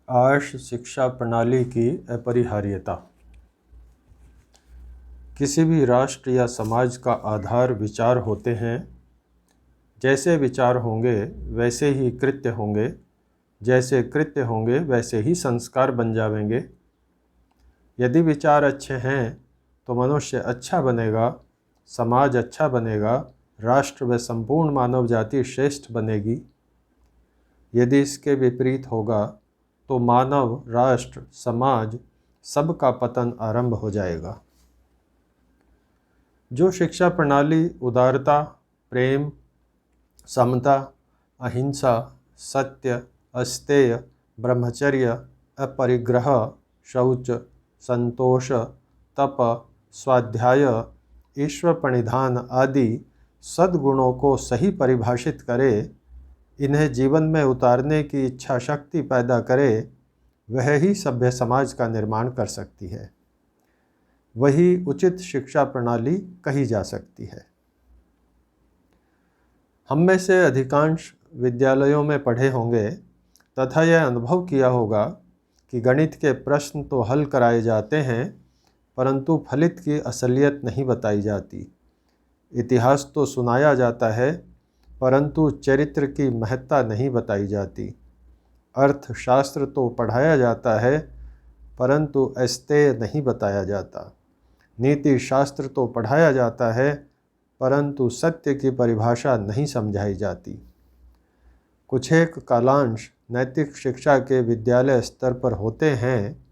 आर्ष शिक्षा प्रणाली की अपरिहार्यता। किसी भी राष्ट्र या समाज का आधार विचार होते हैं। जैसे विचार होंगे वैसे ही कृत्य होंगे, जैसे कृत्य होंगे वैसे ही संस्कार बन जाएंगे। यदि विचार अच्छे हैं तो मनुष्य अच्छा बनेगा, समाज अच्छा बनेगा, राष्ट्र व संपूर्ण मानव जाति श्रेष्ठ बनेगी। यदि इसके विपरीत होगा तो मानव, राष्ट्र, समाज सबका पतन आरंभ हो जाएगा। जो शिक्षा प्रणाली उदारता, प्रेम, समता, अहिंसा, सत्य, अस्तेय, ब्रह्मचर्य, अपरिग्रह, शौच, संतोष, तप, स्वाध्याय, ईश्वर प्रणिधान आदि सद्गुणों को सही परिभाषित करे, इन्हें जीवन में उतारने की इच्छा शक्ति पैदा करे, वह ही सभ्य समाज का निर्माण कर सकती है। वही उचित शिक्षा प्रणाली कही जा सकती है। हम में से अधिकांश विद्यालयों में पढ़े होंगे तथा यह अनुभव किया होगा कि गणित के प्रश्न तो हल कराए जाते हैं, परंतु फलित की असलियत नहीं बताई जाती। इतिहास तो सुनाया जाता है, परंतु चरित्र की महत्ता नहीं बताई जाती। अर्थशास्त्र तो पढ़ाया जाता है, परंतु अस्तेय नहीं बताया जाता। नीति शास्त्र तो पढ़ाया जाता है, परंतु सत्य की परिभाषा नहीं समझाई जाती। कुछ एक कालांश नैतिक शिक्षा के विद्यालय स्तर पर होते हैं,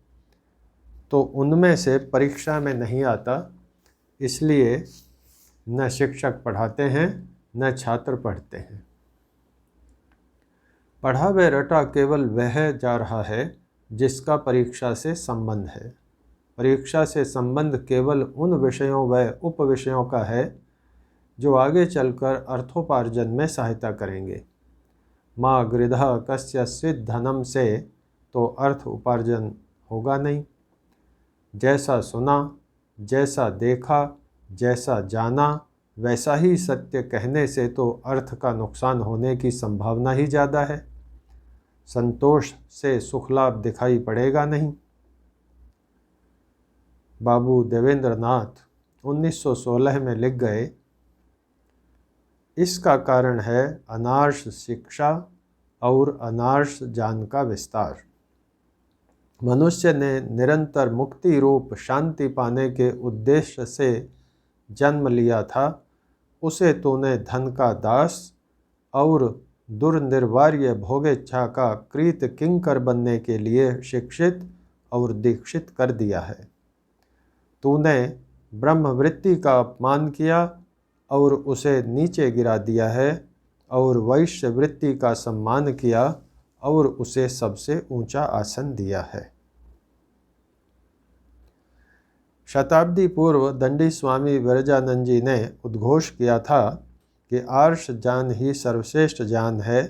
तो उनमें से परीक्षा में नहीं आता, इसलिए न शिक्षक पढ़ाते हैं न छात्र पढ़ते हैं। पढ़ा व रटा केवल वह जा रहा है जिसका परीक्षा से संबंध है। परीक्षा से संबंध केवल उन विषयों व उपविषयों का है जो आगे चलकर अर्थोपार्जन में सहायता करेंगे। माँ गृधः कस्यचित् धनम से तो अर्थ उपार्जन होगा नहीं। जैसा सुना, जैसा देखा, जैसा जाना, वैसा ही सत्य कहने से तो अर्थ का नुकसान होने की संभावना ही ज़्यादा है। संतोष से सुख लाभ दिखाई पड़ेगा नहीं। बाबू देवेंद्र नाथ 1916 में लिख गए, इसका कारण है अनार्ष शिक्षा और अनार्ष ज्ञान का विस्तार। मनुष्य ने निरंतर मुक्ति रूप शांति पाने के उद्देश्य से जन्म लिया था। उसे तूने धन का दास और दुर्निर्वार्य भोगेच्छा का कृत किंकर बनने के लिए शिक्षित और दीक्षित कर दिया है। तूने ब्रह्मवृत्ति का अपमान किया और उसे नीचे गिरा दिया है, और वैश्य वृत्ति का सम्मान किया और उसे सबसे ऊंचा आसन दिया है। शताब्दी पूर्व दंडी स्वामी विरजानंद जी ने उद्घोष किया था कि आर्ष ज्ञान ही सर्वश्रेष्ठ ज्ञान है,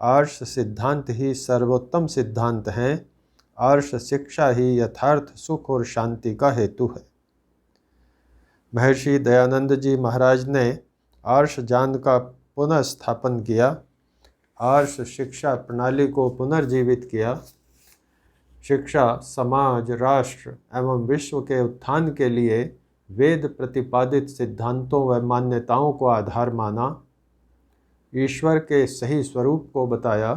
आर्ष सिद्धांत ही सर्वोत्तम सिद्धांत हैं, आर्ष शिक्षा ही यथार्थ सुख और शांति का हेतु है। महर्षि दयानंद जी महाराज ने आर्ष ज्ञान का पुनः स्थापन किया, आर्ष शिक्षा प्रणाली को पुनर्जीवित किया। शिक्षा समाज, राष्ट्र एवं विश्व के उत्थान के लिए वेद प्रतिपादित सिद्धांतों व मान्यताओं को आधार माना, ईश्वर के सही स्वरूप को बताया,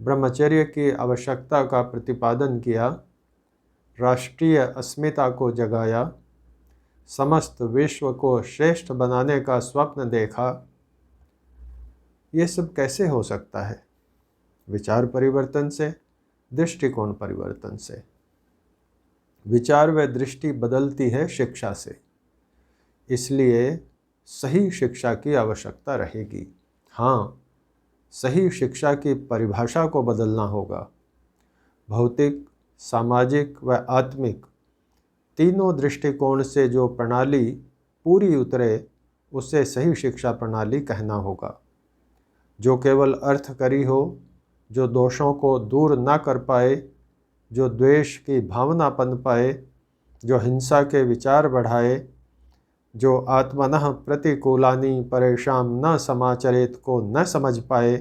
ब्रह्मचर्य की आवश्यकता का प्रतिपादन किया, राष्ट्रीय अस्मिता को जगाया, समस्त विश्व को श्रेष्ठ बनाने का स्वप्न देखा। ये सब कैसे हो सकता है? विचार परिवर्तन से, दृष्टिकोण परिवर्तन से। विचार व दृष्टि बदलती है शिक्षा से, इसलिए सही शिक्षा की आवश्यकता रहेगी। हाँ, सही शिक्षा की परिभाषा को बदलना होगा। भौतिक, सामाजिक व आत्मिक तीनों दृष्टिकोण से जो प्रणाली पूरी उतरे, उसे सही शिक्षा प्रणाली कहना होगा। जो केवल अर्थकरी हो, जो दोषों को दूर ना कर पाए, जो द्वेष की भावना पनप पाए, जो हिंसा के विचार बढ़ाए, जो आत्मनः प्रतिकूलानि परेषां न समाचरेत को न समझ पाए,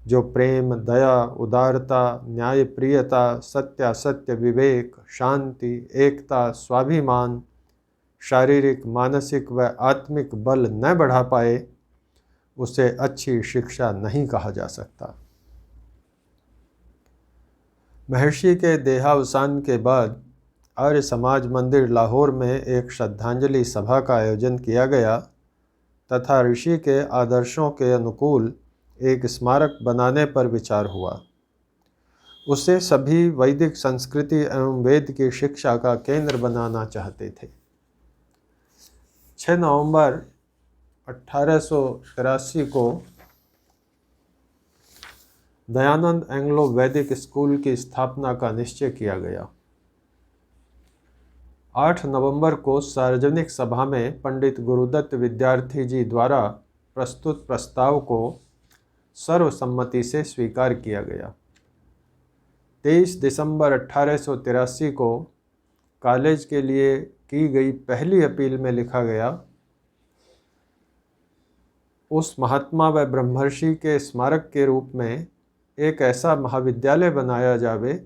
जो प्रेम, दया, उदारता, न्यायप्रियता, सत्यासत्य, विवेक, शांति, एकता, स्वाभिमान, शारीरिक, मानसिक व आत्मिक बल न बढ़ा पाए, उसे अच्छी शिक्षा नहीं कहा जा सकता। महर्षि के देहावसान के बाद आर्य समाज मंदिर लाहौर में एक श्रद्धांजलि सभा का आयोजन किया गया तथा ऋषि के आदर्शों के अनुकूल एक स्मारक बनाने पर विचार हुआ। उसे सभी वैदिक संस्कृति एवं वेद की शिक्षा का केंद्र बनाना चाहते थे। 6 नवंबर 1883 को दयानंद एंग्लो वैदिक स्कूल की स्थापना का निश्चय किया गया। 8 नवंबर को सार्वजनिक सभा में पंडित गुरुदत्त विद्यार्थी जी द्वारा प्रस्तुत प्रस्ताव को सर्वसम्मति से स्वीकार किया गया। 23 दिसंबर 1883 को कॉलेज के लिए की गई पहली अपील में लिखा गया, उस महात्मा व ब्रह्मर्षि के स्मारक के रूप में एक ऐसा महाविद्यालय बनाया जावे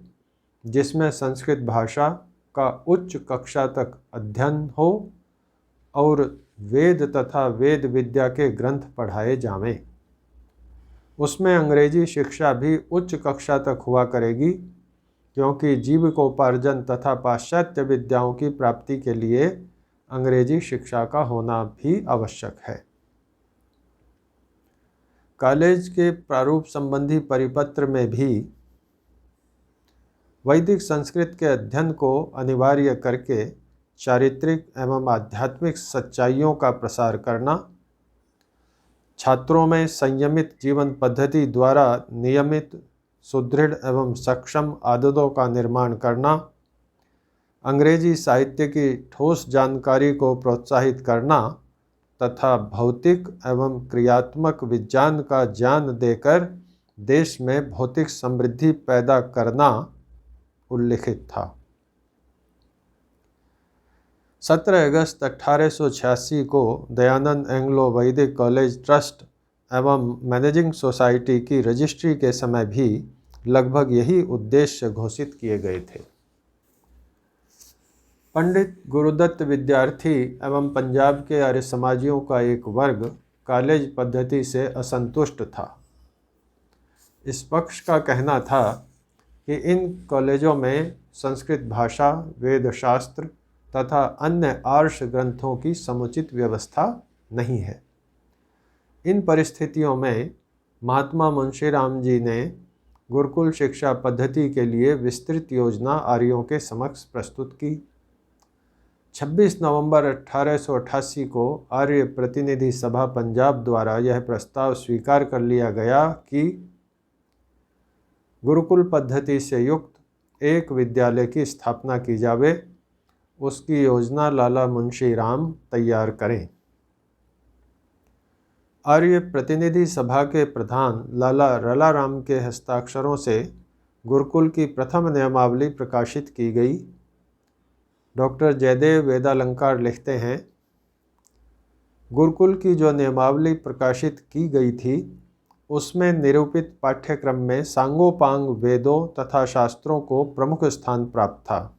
जिसमें संस्कृत भाषा का उच्च कक्षा तक अध्ययन हो और वेद तथा वेद विद्या के ग्रंथ पढ़ाए जावें। उसमें अंग्रेजी शिक्षा भी उच्च कक्षा तक हुआ करेगी, क्योंकि जीविकोपार्जन तथा पाश्चात्य विद्याओं की प्राप्ति के लिए अंग्रेजी शिक्षा का होना भी आवश्यक है। कॉलेज के प्रारूप संबंधी परिपत्र में भी वैदिक संस्कृत के अध्ययन को अनिवार्य करके चारित्रिक एवं आध्यात्मिक सच्चाइयों का प्रसार करना, छात्रों में संयमित जीवन पद्धति द्वारा नियमित, सुदृढ़ एवं सक्षम आदतों का निर्माण करना, अंग्रेजी साहित्य की ठोस जानकारी को प्रोत्साहित करना तथा भौतिक एवं क्रियात्मक विज्ञान का ज्ञान देकर देश में भौतिक समृद्धि पैदा करना उल्लिखित था। 17 अगस्त 1886 को दयानंद एंग्लो वैदिक कॉलेज ट्रस्ट एवं मैनेजिंग सोसाइटी की रजिस्ट्री के समय भी लगभग यही उद्देश्य घोषित किए गए थे। पंडित गुरुदत्त विद्यार्थी एवं पंजाब के आर्य समाजियों का एक वर्ग कॉलेज पद्धति से असंतुष्ट था। इस पक्ष का कहना था कि इन कॉलेजों में संस्कृत भाषा, वेद शास्त्र तथा अन्य आर्ष ग्रंथों की समुचित व्यवस्था नहीं है। इन परिस्थितियों में महात्मा मुंशीराम जी ने गुरुकुल शिक्षा पद्धति के लिए विस्तृत योजना आर्यों के समक्ष प्रस्तुत की। 26 नवंबर 1888 को आर्य प्रतिनिधि सभा पंजाब द्वारा यह प्रस्ताव स्वीकार कर लिया गया कि गुरुकुल पद्धति से युक्त एक विद्यालय की स्थापना की जावे। उसकी योजना लाला मुंशीराम तैयार करें। आर्य प्रतिनिधि सभा के प्रधान लाला रलाराम के हस्ताक्षरों से गुरुकुल की प्रथम नियमावली प्रकाशित की गई। डॉक्टर जयदेव वेदालंकार लिखते हैं, गुरुकुल की जो नियमावली प्रकाशित की गई थी उसमें निरूपित पाठ्यक्रम में सांगोपांग वेदों तथा शास्त्रों को प्रमुख स्थान प्राप्त था।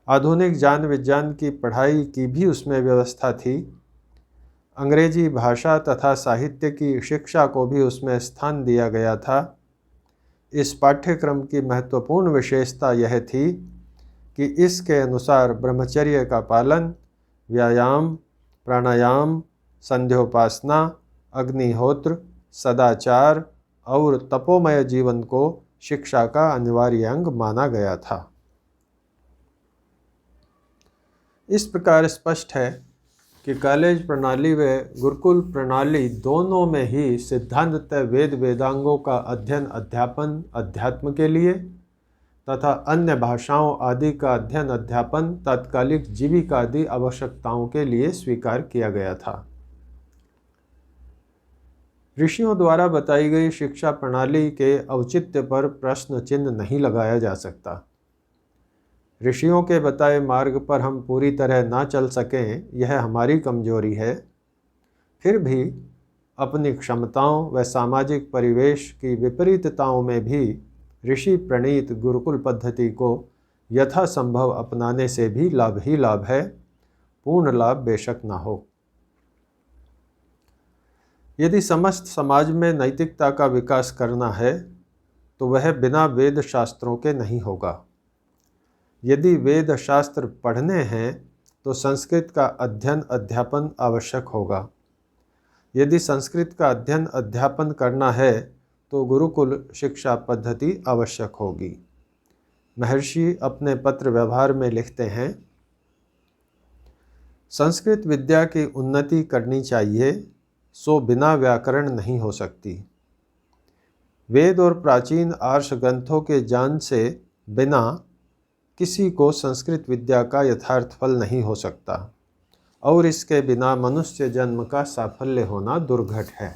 आधुनिक ज्ञान विज्ञान की पढ़ाई की भी उसमें व्यवस्था थी। अंग्रेजी भाषा तथा साहित्य की शिक्षा को भी उसमें स्थान दिया गया था। इस पाठ्यक्रम की महत्वपूर्ण विशेषता यह थी कि इसके अनुसार ब्रह्मचर्य का पालन, व्यायाम, प्राणायाम, संध्योपासना, अग्निहोत्र, सदाचार और तपोमय जीवन को शिक्षा का अनिवार्य अंग माना गया था। इस प्रकार स्पष्ट है कि कॉलेज प्रणाली व गुरुकुल प्रणाली दोनों में ही सिद्धांततः वेद वेदांगों का अध्ययन अध्यापन अध्यात्म के लिए तथा अन्य भाषाओं आदि का अध्ययन अध्यापन तात्कालिक जीविका आदि आवश्यकताओं के लिए स्वीकार किया गया था। ऋषियों द्वारा बताई गई शिक्षा प्रणाली के औचित्य पर प्रश्न चिन्ह नहीं लगाया जा सकता। ऋषियों के बताए मार्ग पर हम पूरी तरह ना चल सकें, यह हमारी कमजोरी है। फिर भी अपनी क्षमताओं व सामाजिक परिवेश की विपरीतताओं में भी ऋषि प्रणीत गुरुकुल पद्धति को यथासंभव अपनाने से भी लाभ ही लाभ है, पूर्ण लाभ बेशक न हो। यदि समस्त समाज में नैतिकता का विकास करना है तो वह बिना वेद शास्त्रों के नहीं होगा। यदि वेद शास्त्र पढ़ने हैं तो संस्कृत का अध्ययन अध्यापन आवश्यक होगा। यदि संस्कृत का अध्ययन अध्यापन करना है तो गुरुकुल शिक्षा पद्धति आवश्यक होगी। महर्षि अपने पत्र व्यवहार में लिखते हैं, संस्कृत विद्या की उन्नति करनी चाहिए, सो बिना व्याकरण नहीं हो सकती। वेद और प्राचीन आर्ष ग्रंथों के ज्ञान से बिना किसी को संस्कृत विद्या का यथार्थ फल नहीं हो सकता और इसके बिना मनुष्य जन्म का साफल्य होना दुर्घट है।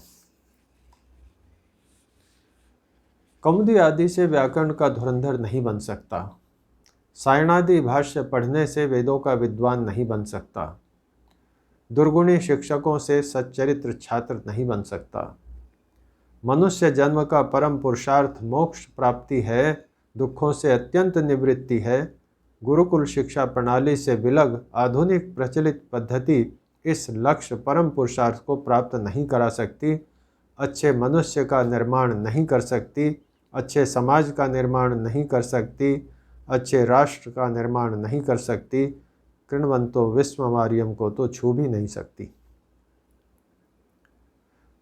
कौमुदी आदि से व्याकरण का धुरंधर नहीं बन सकता। सायणादि भाष्य पढ़ने से वेदों का विद्वान नहीं बन सकता। दुर्गुणी शिक्षकों से सच्चरित्र छात्र नहीं बन सकता। मनुष्य जन्म का परम पुरुषार्थ मोक्ष प्राप्ति है, दुखों से अत्यंत निवृत्ति है। गुरुकुल शिक्षा प्रणाली से विलग आधुनिक प्रचलित पद्धति इस लक्ष्य परम पुरुषार्थ को प्राप्त नहीं करा सकती, अच्छे मनुष्य का निर्माण नहीं कर सकती, अच्छे समाज का निर्माण नहीं कर सकती, अच्छे राष्ट्र का निर्माण नहीं कर सकती, कृण्वंतो विश्वमार्यम को तो छू भी नहीं सकती।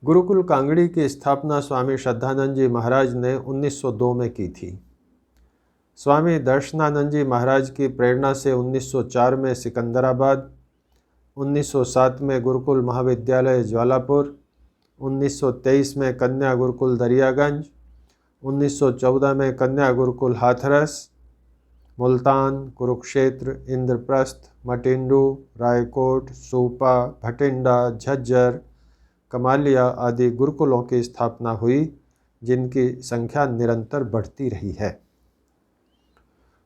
गुरुकुल कांगड़ी की स्थापना स्वामी श्रद्धानंद जी महाराज ने 1902 में की थी। स्वामी दर्शनानंद जी महाराज की प्रेरणा से 1904 में सिकंदराबाद, 1907 में गुरुकुल महाविद्यालय ज्वालापुर, 1923 में कन्या गुरुकुल दरियागंज, 1914 में कन्या गुरुकुल हाथरस, मुल्तान, कुरुक्षेत्र, इंद्रप्रस्थ, मटिंडू, रायकोट, सूपा, भटिंडा, झज्जर, कमालिया आदि गुरुकुलों की स्थापना हुई, जिनकी संख्या निरंतर बढ़ती रही है।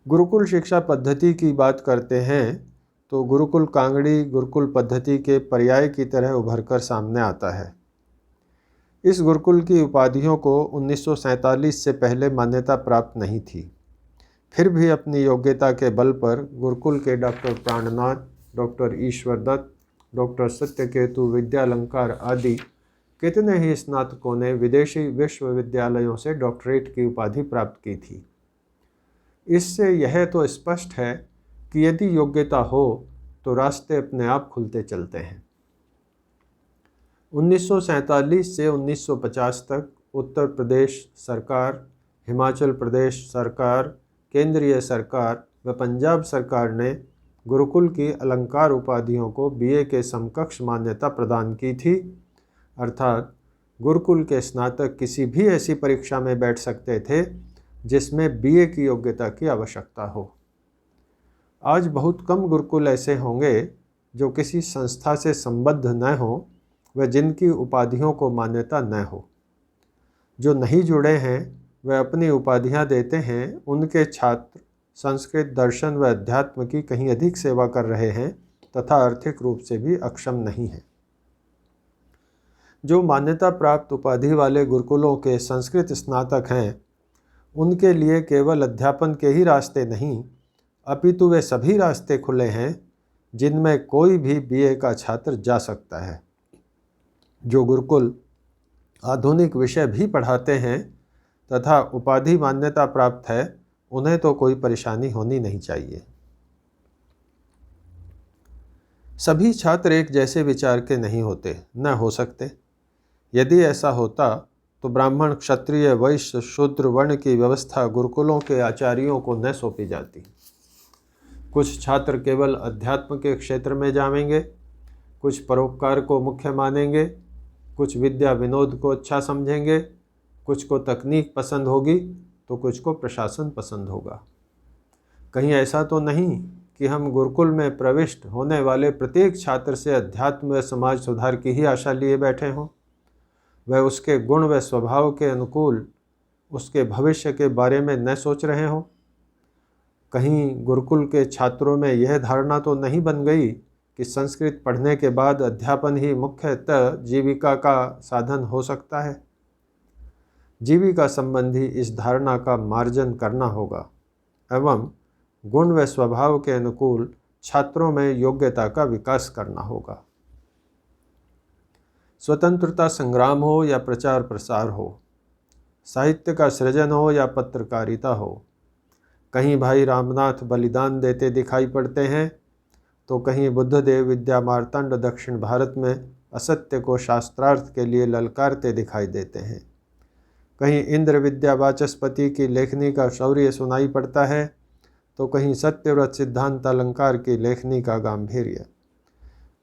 गुरुकुल शिक्षा पद्धति की बात करते हैं तो गुरुकुल कांगड़ी गुरुकुल पद्धति के पर्याय की तरह उभरकर सामने आता है। इस गुरुकुल की उपाधियों को 1947 से पहले मान्यता प्राप्त नहीं थी। फिर भी अपनी योग्यता के बल पर गुरुकुल के डॉक्टर प्राणनाथ, डॉक्टर ईश्वर दत्त, डॉक्टर सत्यकेतु विद्यालंकार आदि कितने ही स्नातकों ने विदेशी विश्वविद्यालयों से डॉक्टरेट की उपाधि प्राप्त की थी। इससे यह तो स्पष्ट है कि यदि योग्यता हो तो रास्ते अपने आप खुलते चलते हैं। 1947 से 1950 तक उत्तर प्रदेश सरकार, हिमाचल प्रदेश सरकार, केंद्रीय सरकार व पंजाब सरकार ने गुरुकुल की अलंकार उपाधियों को बीए के समकक्ष मान्यता प्रदान की थी, अर्थात गुरुकुल के स्नातक किसी भी ऐसी परीक्षा में बैठ सकते थे जिसमें बीए की योग्यता की आवश्यकता हो। आज बहुत कम गुरुकुल ऐसे होंगे जो किसी संस्था से संबद्ध न हो व जिनकी उपाधियों को मान्यता न हो। जो नहीं जुड़े हैं वे अपनी उपाधियां देते हैं, उनके छात्र संस्कृत, दर्शन व अध्यात्म की कहीं अधिक सेवा कर रहे हैं तथा आर्थिक रूप से भी अक्षम नहीं हैं। जो मान्यता प्राप्त उपाधि वाले गुरुकुलों के संस्कृत स्नातक हैं, उनके लिए केवल अध्यापन के ही रास्ते नहीं, अपितु वे सभी रास्ते खुले हैं जिनमें कोई भी बीए का छात्र जा सकता है। जो गुरुकुल आधुनिक विषय भी पढ़ाते हैं तथा उपाधि मान्यता प्राप्त है, उन्हें तो कोई परेशानी होनी नहीं चाहिए। सभी छात्र एक जैसे विचार के नहीं होते, न हो सकते। यदि ऐसा होता तो ब्राह्मण, क्षत्रिय, वैश्य, शूद्र वर्ण की व्यवस्था गुरुकुलों के आचार्यों को न सौंपी जाती। कुछ छात्र केवल अध्यात्म के क्षेत्र में जाएंगे, कुछ परोपकार को मुख्य मानेंगे, कुछ विद्या विनोद को अच्छा समझेंगे, कुछ को तकनीक पसंद होगी तो कुछ को प्रशासन पसंद होगा। कहीं ऐसा तो नहीं कि हम गुरुकुल में प्रविष्ट होने वाले प्रत्येक छात्र से अध्यात्म व समाज सुधार की ही आशा लिए बैठे हों, वह उसके गुण व स्वभाव के अनुकूल उसके भविष्य के बारे में न सोच रहे हों। कहीं गुरुकुल के छात्रों में यह धारणा तो नहीं बन गई कि संस्कृत पढ़ने के बाद अध्यापन ही मुख्यतः जीविका का साधन हो सकता है। जीविका संबंधी इस धारणा का मार्जन करना होगा एवं गुण व स्वभाव के अनुकूल छात्रों में योग्यता का विकास करना होगा। स्वतंत्रता संग्राम हो या प्रचार प्रसार हो, साहित्य का सृजन हो या पत्रकारिता हो, कहीं भाई रामनाथ बलिदान देते दिखाई पड़ते हैं तो कहीं बुद्धदेव विद्या मार्तंड दक्षिण भारत में असत्य को शास्त्रार्थ के लिए ललकारते दिखाई देते हैं। कहीं इंद्र विद्या वाचस्पति की लेखनी का शौर्य सुनाई पड़ता है तो कहीं सत्यव्रत सिद्धांत अलंकार की लेखनी का गांधीर्य।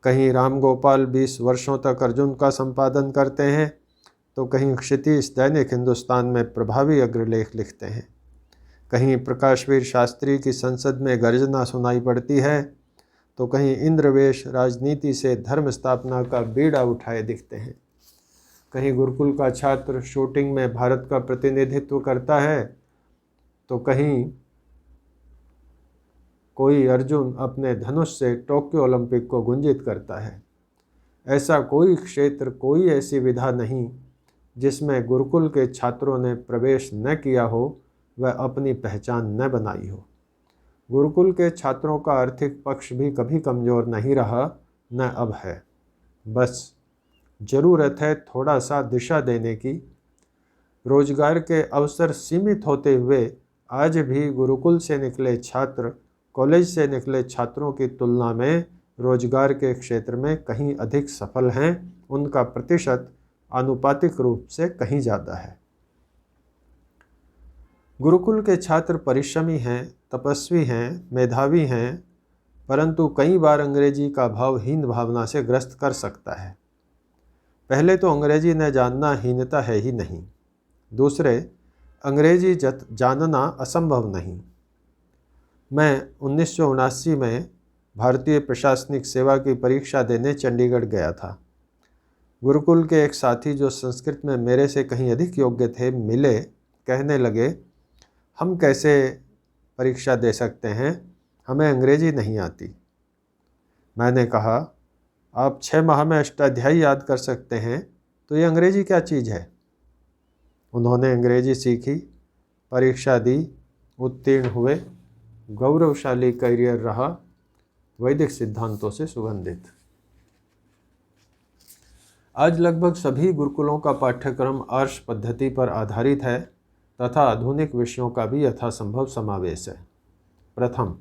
कहीं राम गोपाल 20 वर्षों तक अर्जुन का संपादन करते हैं तो कहीं क्षितिज दैनिक हिंदुस्तान में प्रभावी अग्रलेख लिखते हैं। कहीं प्रकाशवीर शास्त्री की संसद में गर्जना सुनाई पड़ती है तो कहीं इंद्रवेश राजनीति से धर्म स्थापना का बीड़ा उठाए दिखते हैं। कहीं गुरुकुल का छात्र शूटिंग में भारत का प्रतिनिधित्व करता है तो कहीं कोई अर्जुन अपने धनुष से टोक्यो ओलंपिक को गुंजित करता है। ऐसा कोई क्षेत्र, कोई ऐसी विधा नहीं जिसमें गुरुकुल के छात्रों ने प्रवेश न किया हो व अपनी पहचान न बनाई हो। गुरुकुल के छात्रों का आर्थिक पक्ष भी कभी कमज़ोर नहीं रहा, न अब है। बस ज़रूरत है थोड़ा सा दिशा देने की। रोजगार के अवसर सीमित होते हुए आज भी गुरुकुल से निकले छात्र कॉलेज से निकले छात्रों की तुलना में रोजगार के क्षेत्र में कहीं अधिक सफल हैं। उनका प्रतिशत आनुपातिक रूप से कहीं ज़्यादा है। गुरुकुल के छात्र परिश्रमी हैं, तपस्वी हैं, मेधावी हैं, परंतु कई बार अंग्रेजी का भाव हीन भावना से ग्रस्त कर सकता है। पहले तो अंग्रेजी न जानना हीनता है ही नहीं, दूसरे अंग्रेजी जानना असंभव नहीं। मैं 1979 में भारतीय प्रशासनिक सेवा की परीक्षा देने चंडीगढ़ गया था। गुरुकुल के एक साथी जो संस्कृत में मेरे से कहीं अधिक योग्य थे मिले, कहने लगे, हम कैसे परीक्षा दे सकते हैं, हमें अंग्रेजी नहीं आती। मैंने कहा, आप 6 माह में अष्टाध्यायी याद कर सकते हैं तो ये अंग्रेजी क्या चीज़ है। उन्होंने अंग्रेजी सीखी, परीक्षा दी, उत्तीर्ण हुए, गौरवशाली करियर रहा, वैदिक सिद्धांतों से सुगंधित। आज लगभग सभी गुरुकुलों का पाठ्यक्रम आर्ष पद्धति पर आधारित है तथा आधुनिक विषयों का भी यथासंभव समावेश है। प्रथम,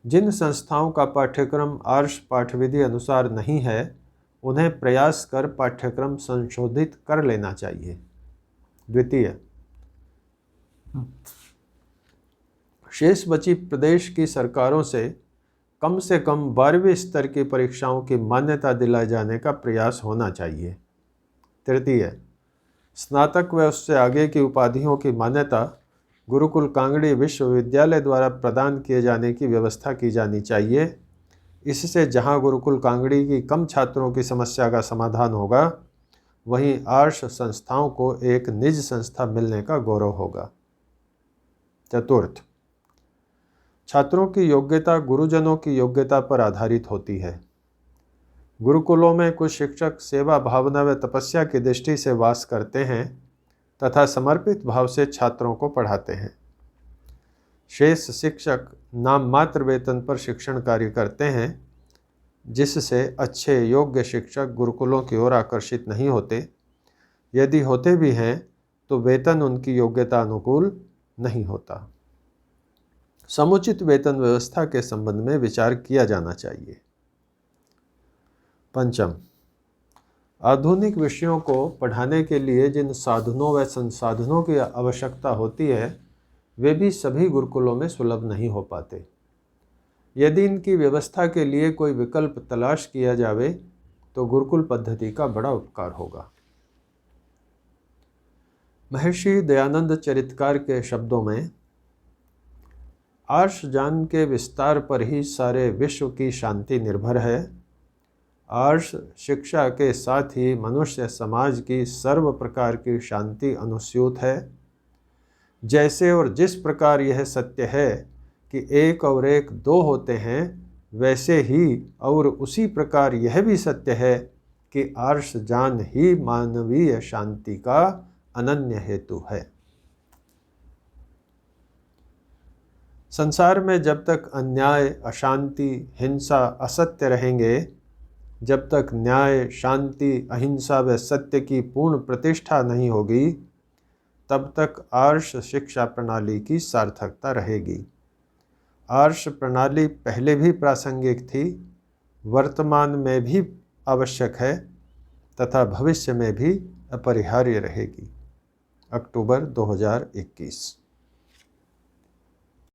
जिन संस्थाओं का पाठ्यक्रम आर्ष पाठविधि अनुसार नहीं है उन्हें प्रयास कर पाठ्यक्रम संशोधित कर लेना चाहिए। द्वितीय, शेष बची प्रदेश की सरकारों से कम 12वीं स्तर की परीक्षाओं की मान्यता दिलाए जाने का प्रयास होना चाहिए। तृतीय, स्नातक व उससे आगे की उपाधियों की मान्यता गुरुकुल कांगड़ी विश्वविद्यालय द्वारा प्रदान किए जाने की व्यवस्था की जानी चाहिए। इससे जहां गुरुकुल कांगड़ी की कम छात्रों की समस्या का समाधान होगा, वहीं आर्ष संस्थाओं को एक निज संस्था मिलने का गौरव होगा। चतुर्थ, छात्रों की योग्यता गुरुजनों की योग्यता पर आधारित होती है। गुरुकुलों में कुछ शिक्षक सेवा भावना व तपस्या की दृष्टि से वास करते हैं तथा समर्पित भाव से छात्रों को पढ़ाते हैं। शेष शिक्षक नाम मात्र वेतन पर शिक्षण कार्य करते हैं, जिससे अच्छे योग्य शिक्षक गुरुकुलों की ओर आकर्षित नहीं होते। यदि होते भी हैं तो वेतन उनकी योग्यता अनुकूल नहीं होता। समुचित वेतन व्यवस्था के संबंध में विचार किया जाना चाहिए। पंचम, आधुनिक विषयों को पढ़ाने के लिए जिन साधनों व संसाधनों की आवश्यकता होती है वे भी सभी गुरुकुलों में सुलभ नहीं हो पाते। यदि इनकी व्यवस्था के लिए कोई विकल्प तलाश किया जावे तो गुरुकुल पद्धति का बड़ा उपकार होगा। महर्षि दयानंद चरितकार के शब्दों में, आर्ष ज्ञान के विस्तार पर ही सारे विश्व की शांति निर्भर है। आर्ष शिक्षा के साथ ही मनुष्य समाज की सर्व प्रकार की शांति अनुस्यूत है। जैसे और जिस प्रकार यह सत्य है कि 1 और 1 2 होते हैं, वैसे ही और उसी प्रकार यह भी सत्य है कि आर्ष ज्ञान ही मानवीय शांति का अनन्य हेतु है। संसार में जब तक अन्याय, अशांति, हिंसा, असत्य रहेंगे, जब तक न्याय, शांति, अहिंसा व सत्य की पूर्ण प्रतिष्ठा नहीं होगी, तब तक आर्ष शिक्षा प्रणाली की सार्थकता रहेगी। आर्ष प्रणाली पहले भी प्रासंगिक थी, वर्तमान में भी आवश्यक है तथा भविष्य में भी अपरिहार्य रहेगी। अक्टूबर 2021।